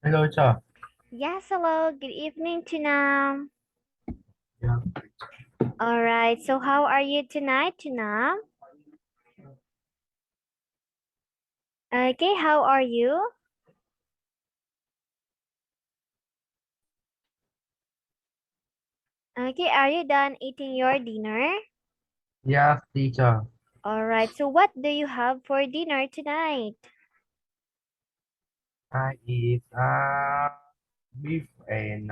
Hello, Cha. Yes, hello. Good evening, Tuna. Yeah, All right. So, how are you tonight, Tuna? Okay, how are you? Okay, are you done eating your dinner? yeah, teacher. All right. So, what do you have for dinner tonight? I eat beef and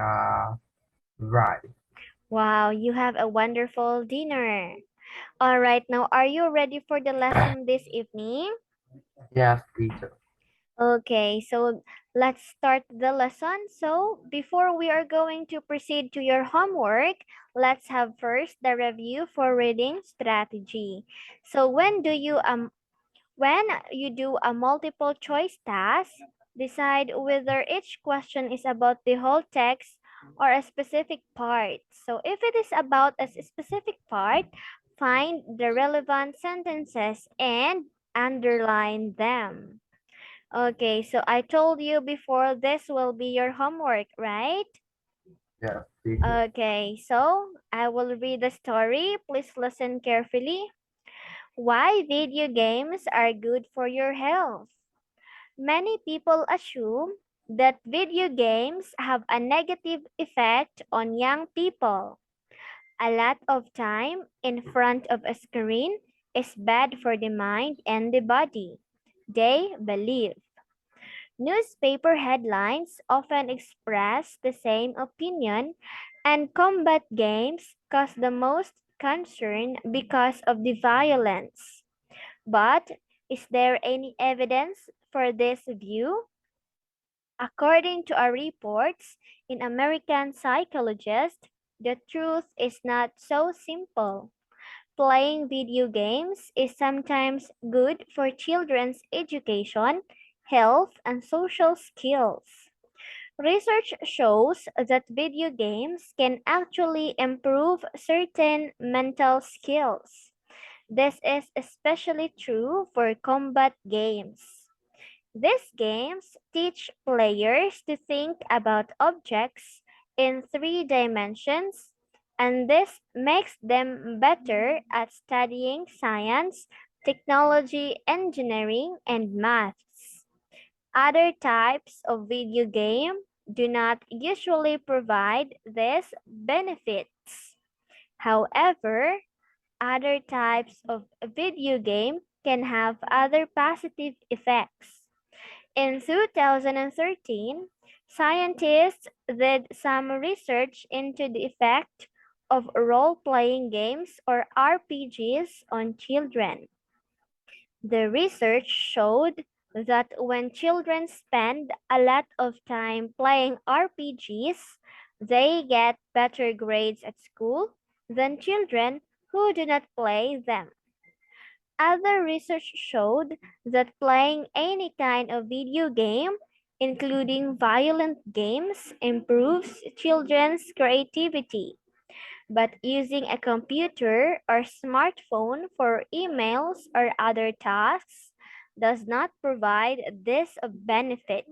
rice. Wow, you have a wonderful dinner. All right. Now, are you ready for the lesson this evening? Yes, teacher. Okay, so let's start the lesson. So, before we are going to proceed to your homework, let's have first the review for reading strategy. So, when you do a multiple choice task, decide whether each question is about the whole text or a specific part. So, if it is about a specific part, find the relevant sentences and underline them. Okay, so I told you before this will be your homework, right? Yes, teacher. Okay, so I will read the story. Please listen carefully. Why video games are good for your health. Many people assume that video games have a negative effect on young people. A lot of time in front of a screen is bad for the mind and the body. They believe. Newspaper headlines often express the same opinion, and combat games cause the most concern because of the violence. But is there any evidence for this view? According to our reports in American Psychologist, the truth is not so simple. Playing video games is sometimes good for children's education, health, and social skills. Research shows that video games can actually improve certain mental skills. This is especially true for combat games. These games teach players to think about objects in three dimensions, and this makes them better at studying science, technology, engineering, and maths. Other types of video game do not usually provide these benefits. However, other types of video game can have other positive effects. In 2013, scientists did some research into the effect of role playing games or RPGs on children. The research showed that when children spend a lot of time playing RPGs, they get better grades at school than children who do not play them. Other research showed that playing any kind of video game, including violent games, improves children's creativity. But using a computer or smartphone for emails or other tasks does not provide this benefit.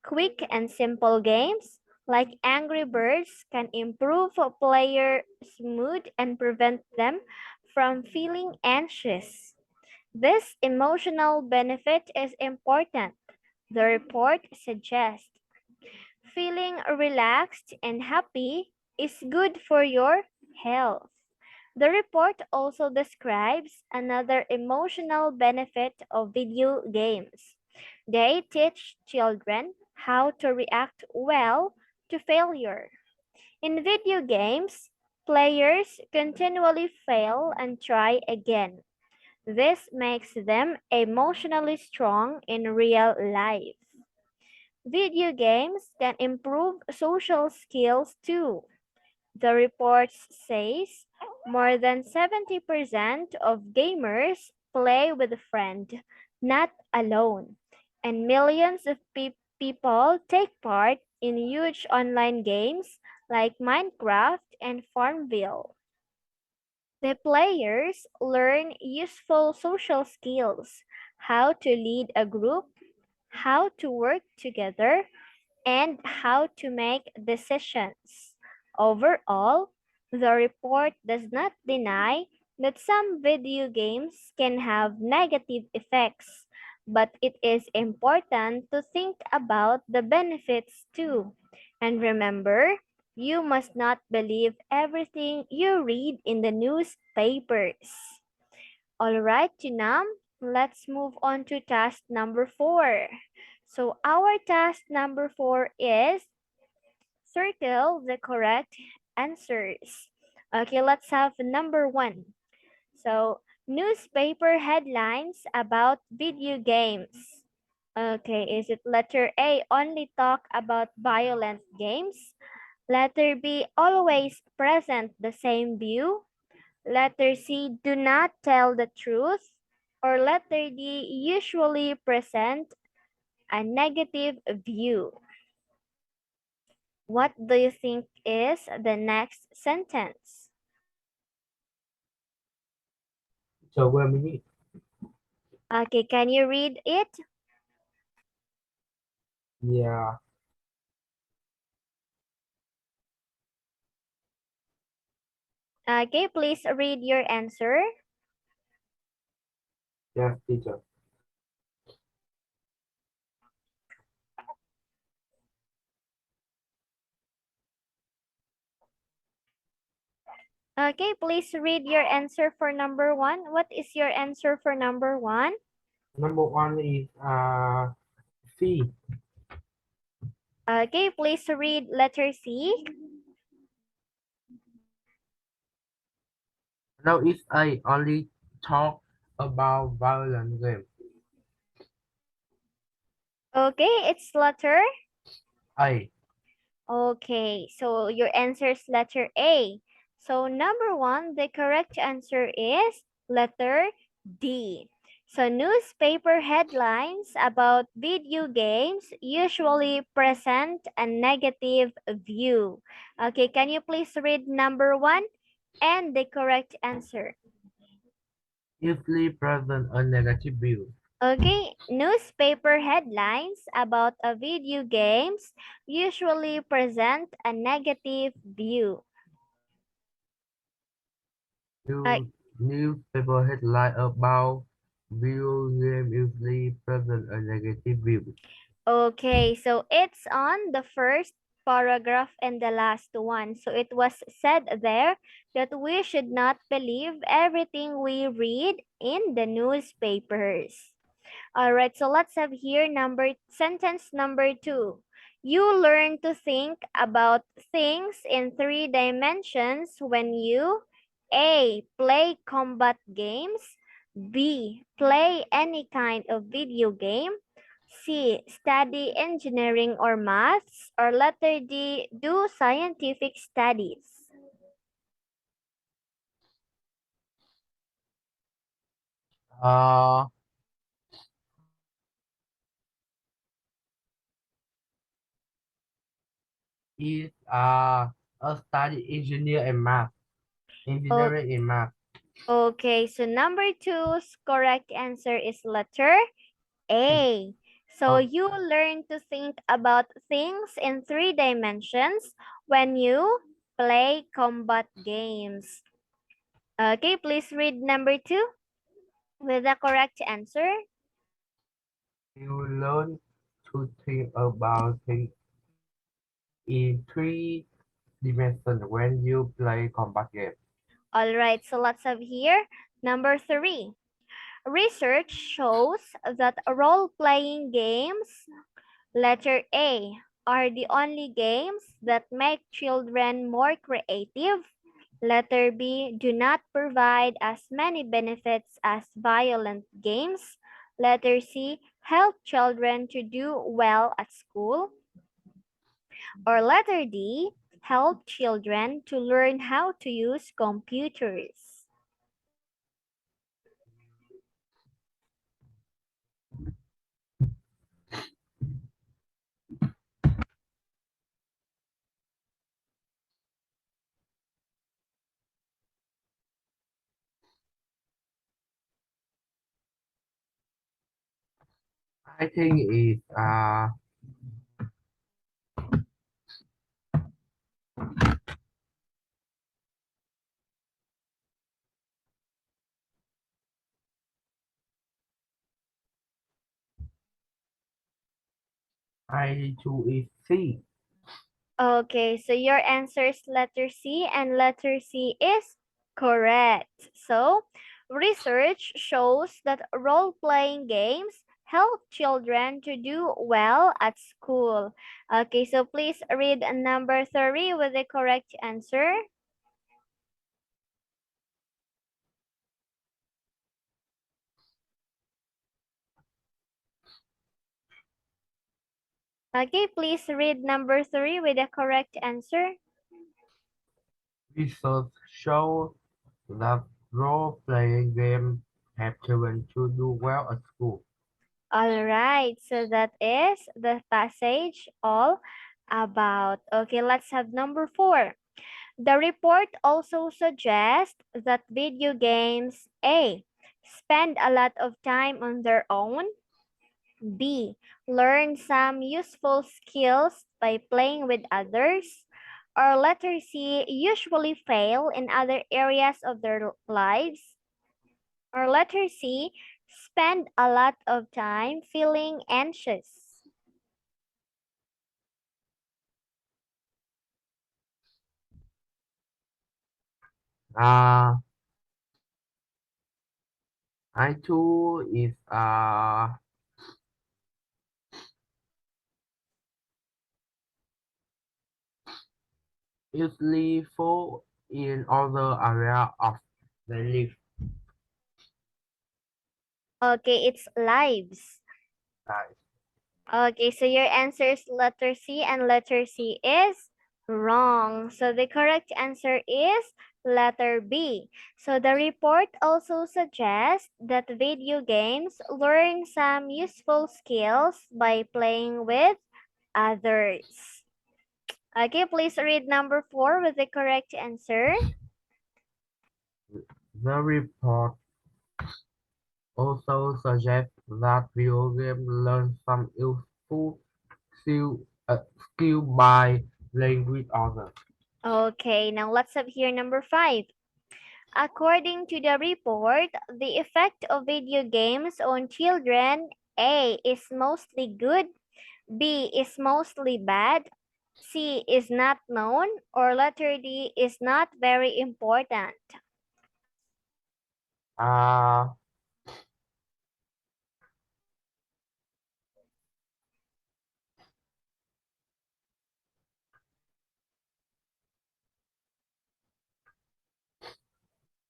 Quick and simple games like Angry Birds can improve a player's mood and prevent them from feeling anxious. This emotional benefit is important, the report suggests. Feeling relaxed and happy is good for your health. The report also describes another emotional benefit of video games. They teach children how to react well to failure. In video games, players continually fail and try again. This makes them emotionally strong in real life. Video games can improve social skills too. The report says more than 70% of gamers play with a friend, not alone. And millions of people take part in huge online games like Minecraft and Farmville. The players learn useful social skills, how to lead a group, how to work together, and how to make decisions. Overall, the report does not deny that some video games can have negative effects, but it is important to think about the benefits too. And remember, you must not believe everything you read in the newspapers. All right, Junam, let's move on to task number 4. So our task number 4 is circle the correct answers. Okay, let's have number 1. So, newspaper headlines about video games. Okay, is it letter A, only talk about violent games? Letter B, always present the same view? Letter C, do not tell the truth? Or letter D, usually present a negative view? What do you think is the next sentence? So where we need. Okay, can you read it? Yeah. Okay, please read your answer. Yes, teacher. Okay, please read your answer for number 1. What is your answer for number 1? Number one is C. Okay, please read letter C. Now it's I only talk about violent game. Okay, it's letter. I. Okay, so your answer is letter A. So number 1, the correct answer is letter D. So newspaper headlines about video games usually present a negative view. Okay, can you please read number 1 and the correct answer? Usually present a negative view. Okay, newspaper headlines about a video games usually present a negative view. Uh, Newspaper headline about video game usually present a negative view. okay, so it's on the first paragraph and the last one. So it was said there that we should not believe everything we read in the newspapers. All right, so let's have here sentence number 2. You learn to think about things in 3 dimensions when you A. Play combat games, B. Play any kind of video game, C. Study engineering or maths, or letter D. Do scientific studies. Uh, is a study engineer and math. O- Engineering and math. Okay, so number 2's correct answer is letter A. So Oh, you learn to think about things in 3 dimensions when you play combat games. Okay, please read number 2 with the correct answer. you learn to think about things in 3 dimensions when you play combat games. All right, so let's have here number 3. Research shows that role-playing games, letter A, are the only games that make children more creative. Letter B, do not provide as many benefits as violent games. Letter C, help children to do well at school. Or letter D, help children to learn how to use computers. I think it's I choose is C. Okay, so your answer is letter C, and letter C is correct. So, research shows that role playing games help children to do well at school. Okay, so please read number 3 with the correct answer. Okay, please read number 3 with the correct answer. Research shows that role-playing games help children to do well at school. All right, so that is the passage all about. Okay, let's have number 4. The report also suggests that video games A. Spend a lot of time on their own, B. Learn some useful skills by playing with others, or letter C. Usually fail in other areas of their lives, or letter C. Spend a lot of time feeling anxious. Uh, I choose is usually fall in other area of the life. Okay, it's lives. Right. Okay, so your answer is letter C, and letter C is wrong. So the correct answer is letter B. So the report also suggests that video games learn some useful skills by playing with others. Okay, please read number 4 with the correct answer. The report also suggests that video games learn some useful skill, skill by playing with others. Okay, now let's have here number 5. According to the report, the effect of video games on children A is mostly good, B is mostly bad, C is not known, or letter D is not very important. Uh,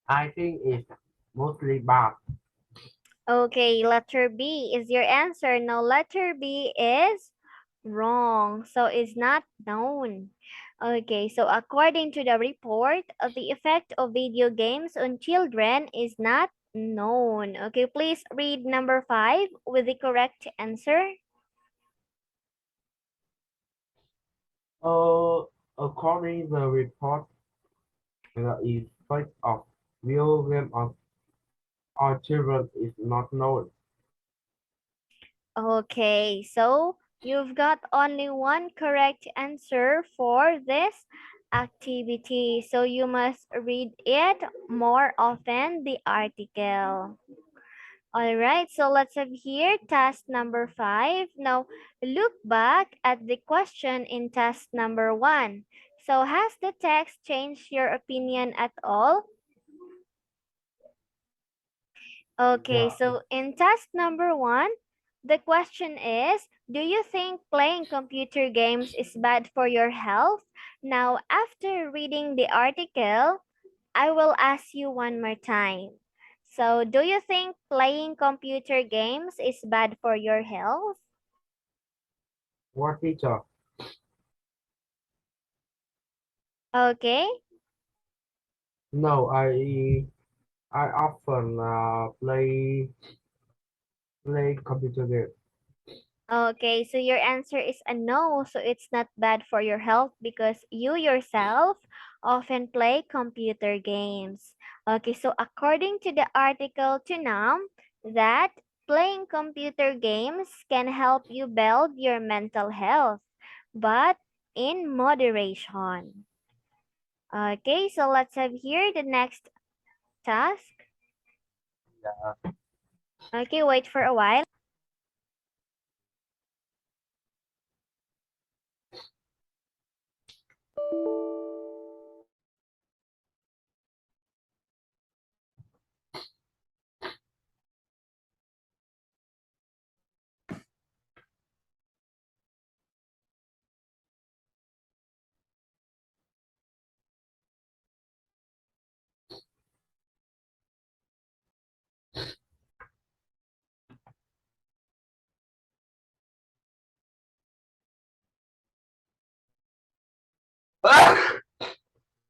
I think it's mostly bad. Okay, letter B is your answer. No, letter B is wrong. So it's not known. Okay, so according to the report, the effect of video games on children is not known. Okay, please read number 5 with the correct answer. Uh, According to the report, the effect of video game on children is not known. Okay, so you've got only one correct answer for this activity. So you must read it more often, the article. All right, so let's have here task number 5. Now, look back at the question in task number 1. So, has the text changed your opinion at all? Okay, Yeah. so in task number 1, the question is, do you think playing computer games is bad for your health? Now, after reading the article, I will ask you one more time. So, do you think playing computer games is bad for your health? What teacher? Okay. No, I often play computer game. Okay, so your answer is a no, so it's not bad for your health because you yourself often play computer games. Okay, so according to the article to now, that playing computer games can help you build your mental health, but in moderation. Okay, so let's have here the next task. Yeah. Okay, wait for a while.